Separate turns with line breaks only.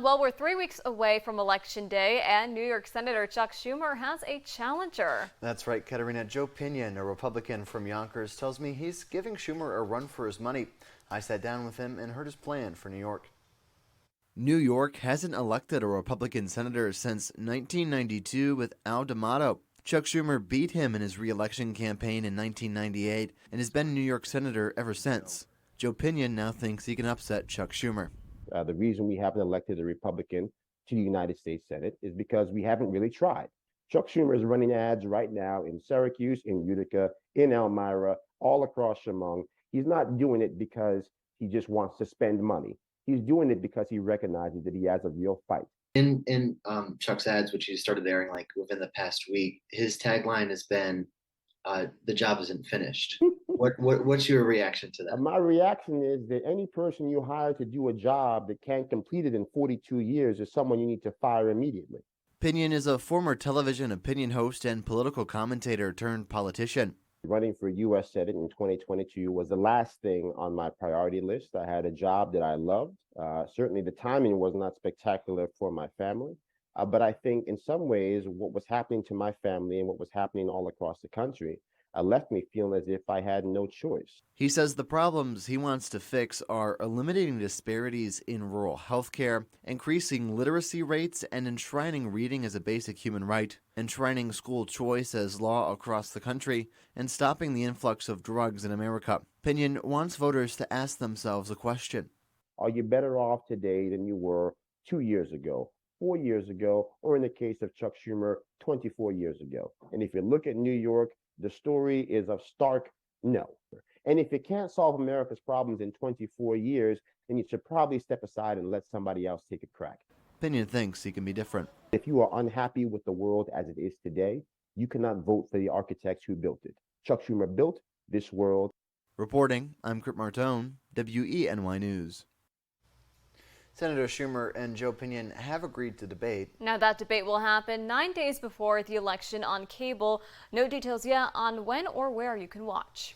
Well, we're 3 weeks away from Election Day, and New York Senator Chuck Schumer has a challenger.
That's right, Katerina. Joe Pinion, a Republican from Yonkers, tells me he's giving Schumer a run for his money. I sat down with him and heard his plan for New York. New York hasn't elected a Republican senator since 1992 with Al D'Amato. Chuck Schumer beat him in his re-election campaign in 1998 and has been New York senator ever since. Joe Pinion now thinks he can upset Chuck Schumer.
The reason we haven't elected a Republican to the United States Senate is because we haven't really tried. Chuck Schumer is running ads right now in Syracuse, in Utica, in Elmira, all across Chemung. He's not doing it because he just wants to spend money. He's doing it because he recognizes that he has a real fight.
In Chuck's ads, which he started airing like within the past week, his tagline has been, "The job isn't finished." What's your reaction to that?
My reaction is that any person you hire to do a job that can't complete it in 42 years is someone you need to fire immediately.
Pinion is a former television opinion host and political commentator turned politician.
Running for U.S. Senate in 2022 was the last thing on my priority list. I had a job that I loved. Certainly the timing was not spectacular for my family. But I think in some ways what was happening to my family and what was happening all across the country left me feeling as if I had no choice.
He says the problems he wants to fix are eliminating disparities in rural health care, increasing literacy rates, and enshrining reading as a basic human right, enshrining school choice as law across the country, and stopping the influx of drugs in America. Pinion wants voters to ask themselves a question.
Are you better off today than you were 2 years ago, 4 years ago, or in the case of Chuck Schumer, 24 years ago? And if you look at New York, the story is of stark no. And if you can't solve America's problems in 24 years, then you should probably step aside and let somebody else take a crack.
Pinion thinks he can be different.
If you are unhappy with the world as it is today, you cannot vote for the architects who built it. Chuck Schumer built this world.
Reporting, I'm Kurt Martone, WENY News. Senator Schumer and Joe Pinion have agreed to debate.
Now, that debate will happen 9 days before the election on cable. No details yet on when or where you can watch.